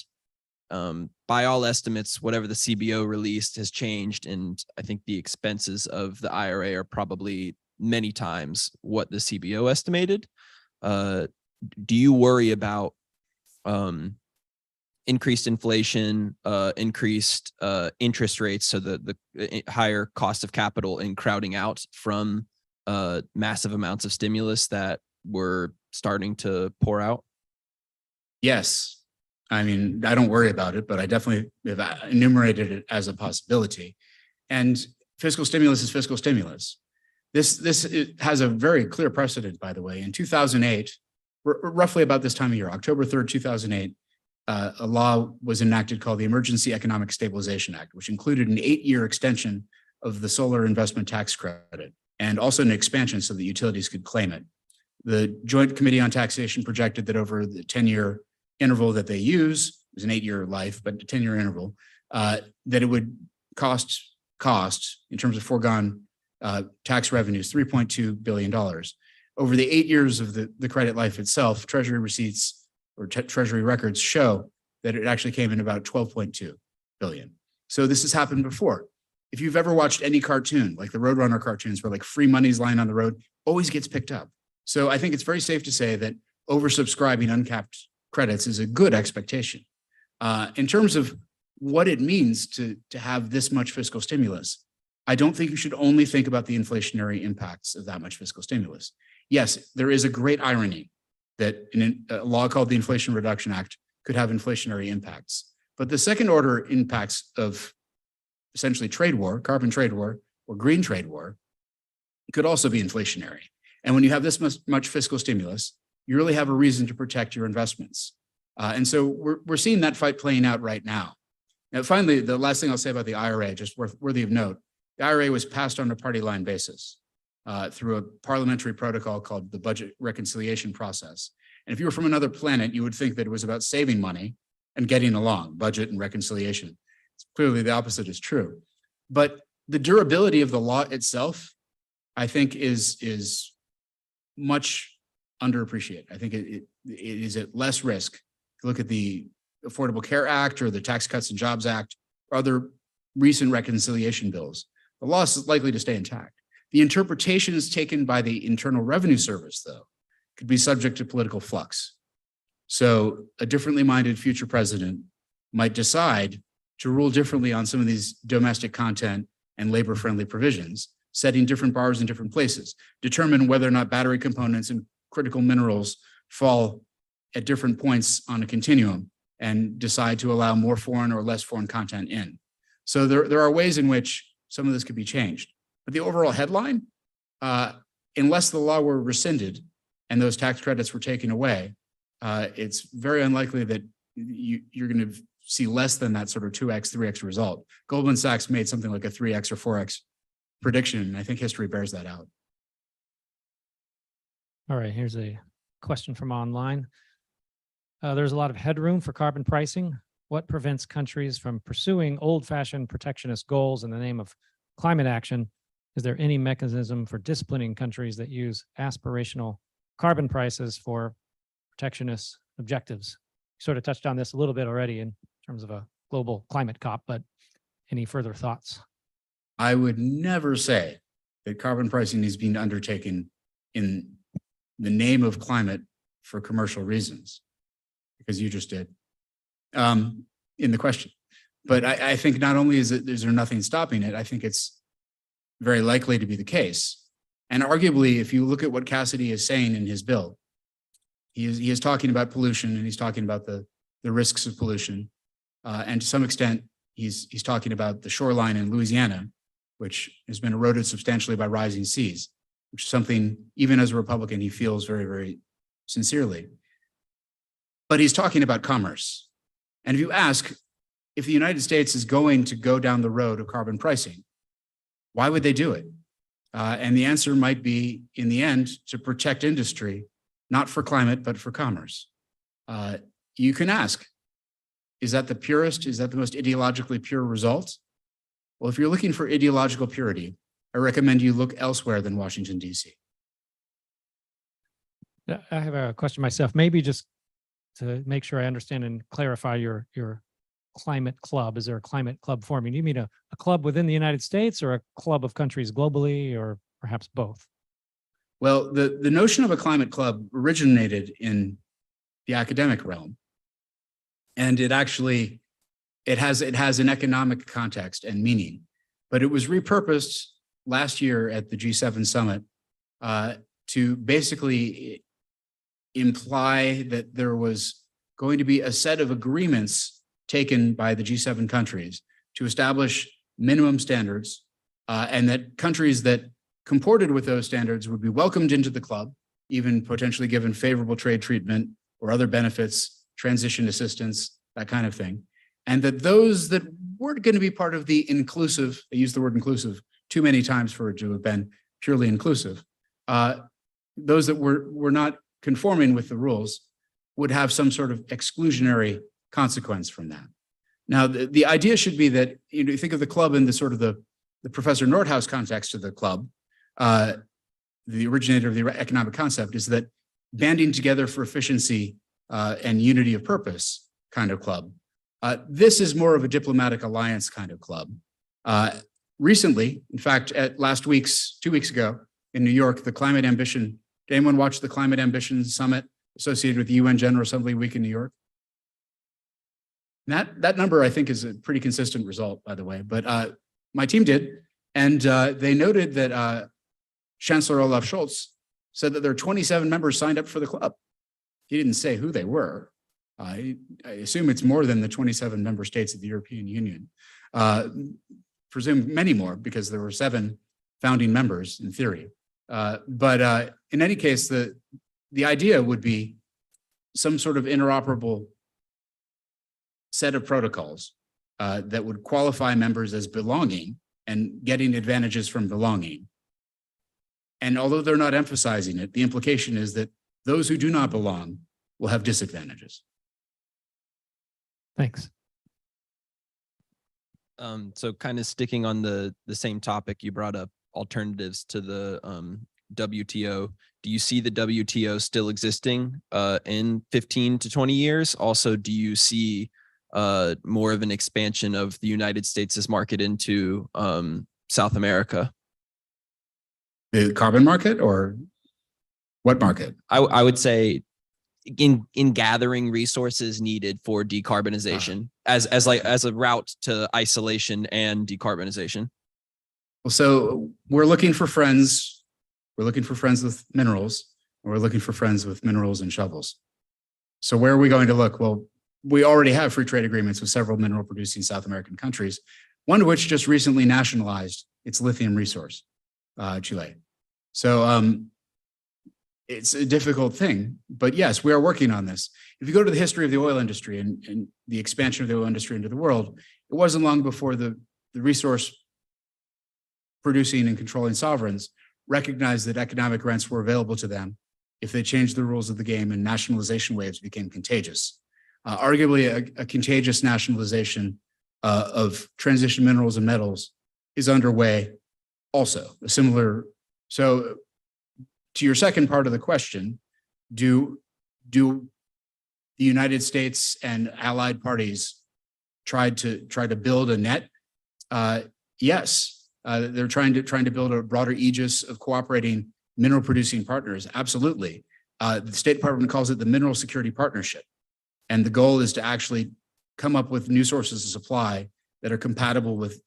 by all estimates, whatever the CBO released has changed. And I think the expenses of the IRA are probably many times what the CBO estimated. Do you worry about increased inflation, increased interest rates, so the higher cost of capital and crowding out from massive amounts of stimulus that we're starting to pour out? Yes. I mean, I don't worry about it, but I definitely have enumerated it as a possibility. And fiscal stimulus is fiscal stimulus. This has a very clear precedent, by the way. In 2008, roughly about this time of year, October 3rd, 2008, a law was enacted called the Emergency Economic Stabilization Act, which included an 8-year extension of the solar investment tax credit and also an expansion so that utilities could claim it. The Joint Committee on Taxation projected that over the 10-year interval that they use, it was an 8-year life, but a 10-year interval, that it would cost in terms of foregone tax revenues, $3.2 billion. Over the 8 years of the credit life itself, Treasury receipts or Treasury records show that it actually came in about 12.2 billion. So this has happened before. If you've ever watched any cartoon, like the Roadrunner cartoons where like free money's lying on the road, always gets picked up. So I think it's very safe to say that oversubscribing uncapped credits is a good expectation. In terms of what it means to have this much fiscal stimulus, I don't think you should only think about the inflationary impacts of that much fiscal stimulus. Yes, there is a great irony that a law called the Inflation Reduction Act could have inflationary impacts. But the second order impacts of essentially trade war, carbon trade war, or green trade war could also be inflationary. And when you have this much fiscal stimulus, you really have a reason to protect your investments. And so we're seeing that fight playing out right now. Now, finally, the last thing I'll say about the IRA, just worthy of note, the IRA was passed on a party line basis through a parliamentary protocol called the budget reconciliation process. And if you were from another planet, you would think that it was about saving money and getting along, budget and reconciliation. Clearly, the opposite is true. But the durability of the law itself, I think, is much underappreciated. I think it is at less risk. If you look at the Affordable Care Act or the Tax Cuts and Jobs Act or other recent reconciliation bills, the law is likely to stay intact. The interpretations taken by the Internal Revenue Service, though, could be subject to political flux. So a differently minded future president might decide to rule differently on some of these domestic content and labor-friendly provisions, setting different bars in different places, determine whether or not battery components and critical minerals fall at different points on a continuum, and decide to allow more foreign or less foreign content in. So there are ways in which some of this could be changed. But the overall headline, unless the law were rescinded and those tax credits were taken away, it's very unlikely that you're going to see less than that sort of 2x, 3x result. Goldman Sachs made something like a 3x or 4x prediction, and I think history bears that out. All right, here's a question from online. There's a lot of headroom for carbon pricing. What prevents countries from pursuing old-fashioned protectionist goals in the name of climate action? Is there any mechanism for disciplining countries that use aspirational carbon prices for protectionist objectives? You sort of touched on this a little bit already in terms of a global climate COP, but any further thoughts? I would never say that carbon pricing is being undertaken in the name of climate for commercial reasons, because you just did in the question. But I think not only is there nothing stopping it, I think it's very likely to be the case. And arguably, if you look at what Cassidy is saying in his bill, he is talking about pollution, and he's talking about the risks of pollution. And to some extent, he's talking about the shoreline in Louisiana, which has been eroded substantially by rising seas, which is something, even as a Republican, he feels very, very sincerely. But he's talking about commerce. And if you ask, if the United States is going to go down the road of carbon pricing, why would they do it? And the answer might be, in the end, to protect industry, not for climate, but for commerce. You can ask, is that the purest? Is that the most ideologically pure result? Well, if you're looking for ideological purity, I recommend you look elsewhere than Washington, D.C. I have a question myself, maybe just to make sure I understand and clarify your climate club. Is there a climate club forming? Do you mean a club within the United States or a club of countries globally, or perhaps both? Well, the notion of a climate club originated in the academic realm. And it actually, it has an economic context and meaning, but it was repurposed last year at the G7 summit to basically imply that there was going to be a set of agreements taken by the G7 countries to establish minimum standards, and that countries that comported with those standards would be welcomed into the club, even potentially given favorable trade treatment or other benefits, transition assistance, that kind of thing. And that those that weren't going to be part of the inclusive, I use the word inclusive too many times for it to have been purely inclusive, those that were not conforming with the rules would have some sort of exclusionary consequence from that. Now, the idea should be that, you think of the club in the sort of the Professor Nordhaus context of the club, the originator of the economic concept, is that banding together for efficiency and unity of purpose kind of club. This is more of a diplomatic alliance kind of club. Recently, in fact, at 2 weeks ago in New York, the Climate Ambition, did anyone watch the Climate Ambition Summit associated with the UN General Assembly Week in New York? That number, I think, is a pretty consistent result, by the way, but my team did. And they noted that Chancellor Olaf Scholz said that there are 27 members signed up for the club. He didn't say who they were. I assume it's more than the 27 member states of the European Union. Presume many more, because there were 7 founding members in theory. But in any case, the idea would be some sort of interoperable set of protocols that would qualify members as belonging and getting advantages from belonging. And although they're not emphasizing it, the implication is that those who do not belong will have disadvantages. Thanks. So kind of sticking on the same topic, you brought up alternatives to the WTO. Do you see the WTO still existing in 15 to 20 years? Also, do you see more of an expansion of the United States' market into South America? The carbon market, or what market? I would say in gathering resources needed for decarbonization as a route to isolation and decarbonization. Well, so we're looking for friends. We're looking for friends with minerals, and we're looking for friends with minerals and shovels. So where are we going to look? Well, we already have free trade agreements with several mineral producing South American countries, one of which just recently nationalized its lithium resource, Chile. So it's a difficult thing, but yes, we are working on this. If you go to the history of the oil industry and the expansion of the oil industry into the world, it wasn't long before the resource producing and controlling sovereigns recognized that economic rents were available to them if they changed the rules of the game and nationalization waves became contagious. Arguably, a contagious nationalization of transition minerals and metals is underway also. So to your second part of the question, do the United States and allied parties try to build a net? Yes, they're trying to build a broader aegis of cooperating mineral producing partners. Absolutely. The State Department calls it the Mineral Security Partnership. And the goal is to actually come up with new sources of supply that are compatible with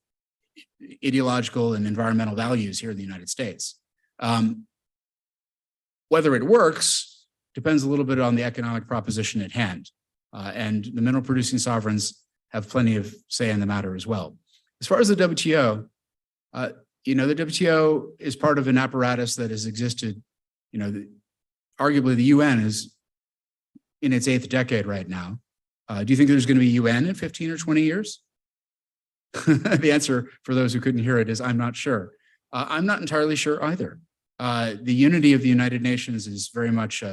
ideological and environmental values here in the United States. Whether it works depends a little bit on the economic proposition at hand. And the mineral producing sovereigns have plenty of say in the matter as well. As far as the WTO, the WTO is part of an apparatus that has existed, arguably the UN is in its 8th decade right now. Do you think there's going to be UN in 15 or 20 years? The answer for those who couldn't hear it is I'm not sure. I'm not entirely sure either. The unity of the United Nations is very much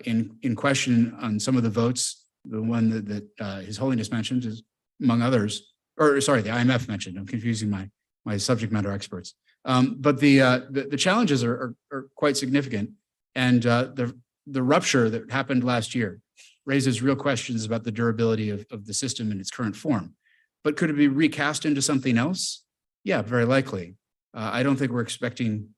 in question on some of the votes. The one that His Holiness mentioned is among others, or sorry, the IMF mentioned. I'm confusing my subject matter experts. But the challenges are quite significant, and the rupture that happened last year raises real questions about the durability of the system in its current form. But could it be recast into something else? Yeah, very likely. I don't think we're expecting,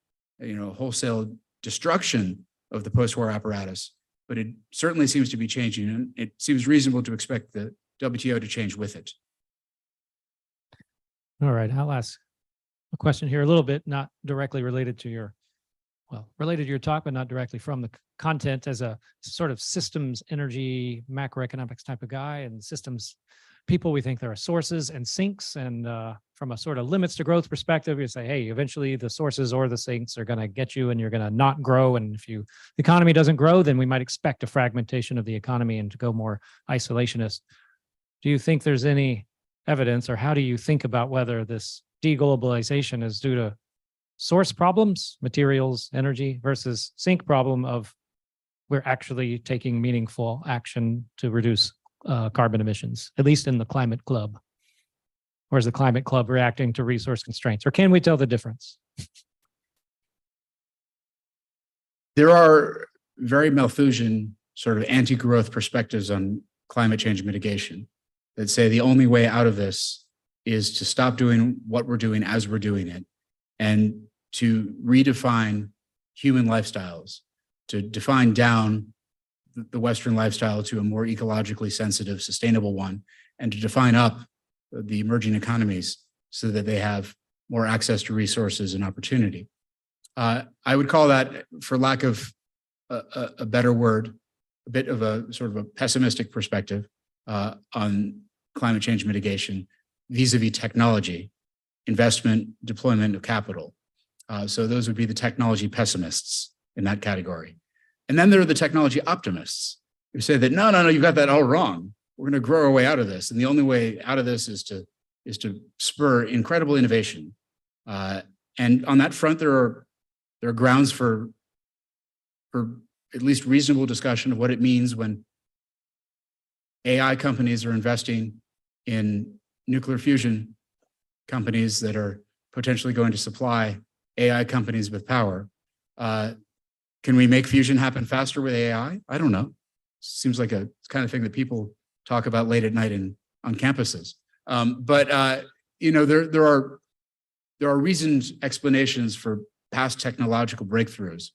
wholesale destruction of the post-war apparatus, but it certainly seems to be changing, and it seems reasonable to expect the WTO to change with it. All right, I'll ask a question here a little bit, not directly related to your talk, but not directly from the content. As a sort of systems, energy, macroeconomics type of guy, and systems people, we think there are sources and sinks. And from a sort of limits to growth perspective, you say, hey, eventually the sources or the sinks are going to get you and you're going to not grow. And if the economy doesn't grow, then we might expect a fragmentation of the economy and to go more isolationist. Do you think there's any evidence, or how do you think about whether this deglobalization is due to source problems, materials, energy, versus sink problem of we're actually taking meaningful action to reduce carbon emissions, at least in the climate club? Or is the climate club reacting to resource constraints? Or can we tell the difference? There are very Malthusian sort of anti-growth perspectives on climate change mitigation that say the only way out of this is to stop doing what we're doing as we're doing it, and to redefine human lifestyles, to define down the Western lifestyle to a more ecologically sensitive, sustainable one, and to define up the emerging economies so that they have more access to resources and opportunity. I would call that, for lack of a better word, a bit of a sort of a pessimistic perspective on climate change mitigation vis-a-vis technology, investment, deployment of capital. So those would be the technology pessimists in that category. And then there are the technology optimists who say that, no, you've got that all wrong. We're going to grow our way out of this. And the only way out of this is to spur incredible innovation. And on that front, there are grounds for at least reasonable discussion of what it means when AI companies are investing in nuclear fusion companies that are potentially going to supply AI companies with power. Can we make fusion happen faster with AI? I don't know. Seems like a kind of thing that people talk about late at night on campuses. But there are reasoned explanations for past technological breakthroughs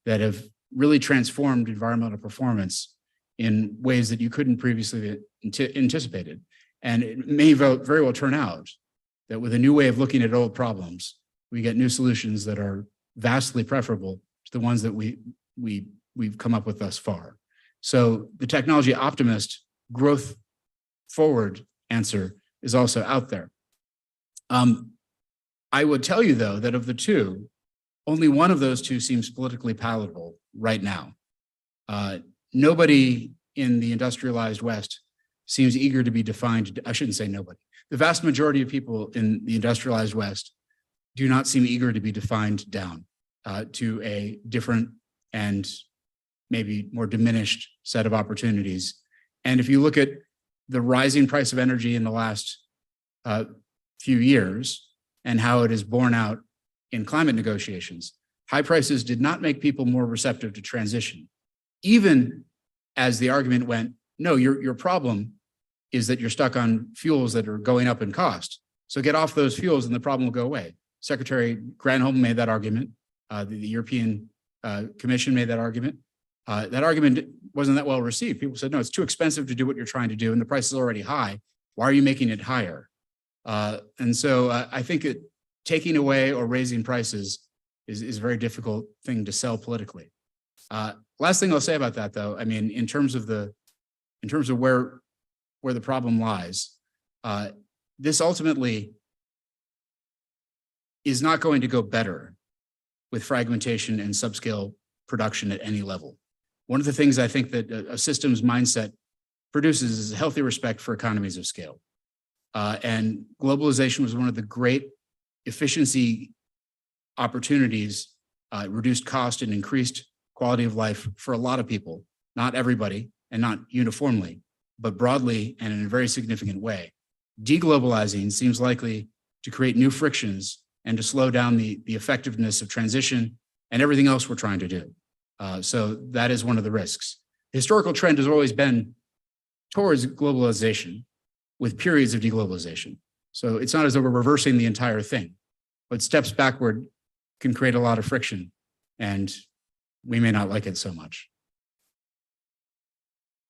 that have really transformed environmental performance in ways that you couldn't previously anticipated. And it may very well turn out that with a new way of looking at old problems, we get new solutions that are vastly preferable to the ones that we've come up with thus far. So the technology optimist growth forward answer is also out there. I would tell you, though, that of the two, only one of those two seems politically palatable right now. Nobody in the industrialized West seems eager to be defined. I shouldn't say nobody. The vast majority of people in the industrialized West do not seem eager to be defined down to a different and maybe more diminished set of opportunities. And if you look at the rising price of energy in the last few years and how it is borne out in climate negotiations, high prices did not make people more receptive to transition, even as the argument went, no, your problem is that you're stuck on fuels that are going up in cost. So get off those fuels and the problem will go away. Secretary Granholm made that argument. The European Commission made that argument. That argument wasn't that well received. People said, no, it's too expensive to do what you're trying to do, and the price is already high. Why are you making it higher? And so I think taking away or raising prices is a very difficult thing to sell politically. Last thing I'll say about that, though, I mean, in terms of where the problem lies, this ultimately is not going to go better with fragmentation and subscale production at any level. One of the things I think that a systems mindset produces is a healthy respect for economies of scale. And globalization was one of the great efficiency opportunities, reduced cost and increased quality of life for a lot of people, not everybody and not uniformly, but broadly and in a very significant way. Deglobalizing seems likely to create new frictions and to slow down the effectiveness of transition and everything else we're trying to do. So that is one of the risks. The historical trend has always been towards globalization with periods of deglobalization. So it's not as though we're reversing the entire thing, but steps backward can create a lot of friction, and we may not like it so much.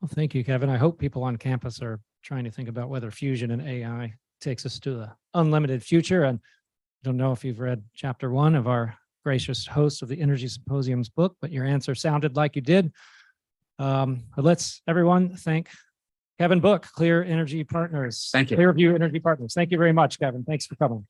Well, thank you, Kevin. I hope people on campus are trying to think about whether fusion and AI takes us to the unlimited future. And I don't know if you've read chapter 1 of our gracious host of the Energy Symposium's book, but your answer sounded like you did. But let's everyone thank Kevin Book, Clear Energy Partners. Thank you. Clearview Energy Partners. Thank you very much, Kevin. Thanks for coming.